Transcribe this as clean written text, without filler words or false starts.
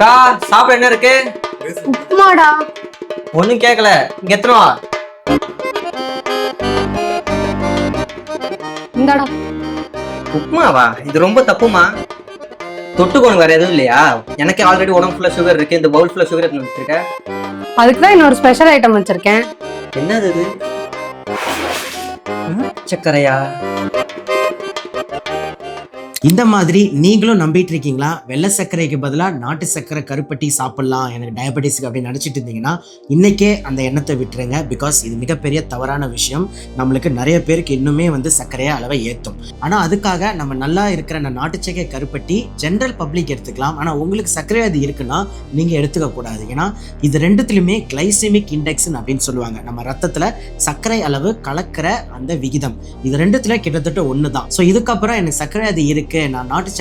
அக்கா சாப்பிட என்ன இருக்கு? உப்புமாடா. ஒண்ணும் கேட்கல, இங்க எத்தனை வா. இந்தாடா. உப்புமாவா? இது ரொம்ப தப்புமா. தொட்டுக்கோணும் வேற எதுவும் இல்லையா? எனக்கு ஆல்ரெடி உடம்பு ஃபுல்லா சுகர் இருக்கு, இந்த பவுல் ஃபுல்லா சுகர் எடுத்து வச்சிருக்க. அதுக்குதான் இன்னொரு ஸ்பெஷல் ஐட்டம் வச்சிருக்கேன். என்னது இது? சக்கரையா? இந்த மாதிரி நீங்களும் நம்பிட்டு இருக்கீங்களா? வெள்ளை சர்க்கரைக்கு பதிலாக நாட்டு சர்க்கரை கருப்பட்டி சாப்பிட்லாம், எனக்கு டயபெட்டிஸ்க்கு அப்படின்னு நினச்சிட்டு இருந்தீங்கன்னா இன்றைக்கே அந்த எண்ணத்தை விட்டுருங்க. பிகாஸ் இது மிகப்பெரிய தவறான விஷயம். நம்மளுக்கு நிறைய பேருக்கு இன்னுமே சர்க்கரையை அளவை ஏற்றும். ஆனால் அதுக்காக நம்ம நல்லா இருக்கிற அந்த நாட்டு சர்க்கரை கருப்பட்டி ஜென்ரல் பப்ளிக் எடுத்துக்கலாம். ஆனால் உங்களுக்கு சர்க்கரை அது இருக்குன்னா நீங்கள் எடுத்துக்கக்கூடாது. ஏன்னா இது ரெண்டுத்துலையுமே கிளைசெமிக் இண்டெக்ஸ்ன்னு அப்படின்னு சொல்லுவாங்க. நம்ம ரத்தத்தில் சர்க்கரை அளவு கலக்கிற அந்த விகிதம் இது ரெண்டுத்துல கிட்டத்தட்ட ஒன்று தான். ஸோ இதுக்கப்புறம் எனக்கு சர்க்கரை அது இருக்கு, நான் நாட்டு சர்க்கரை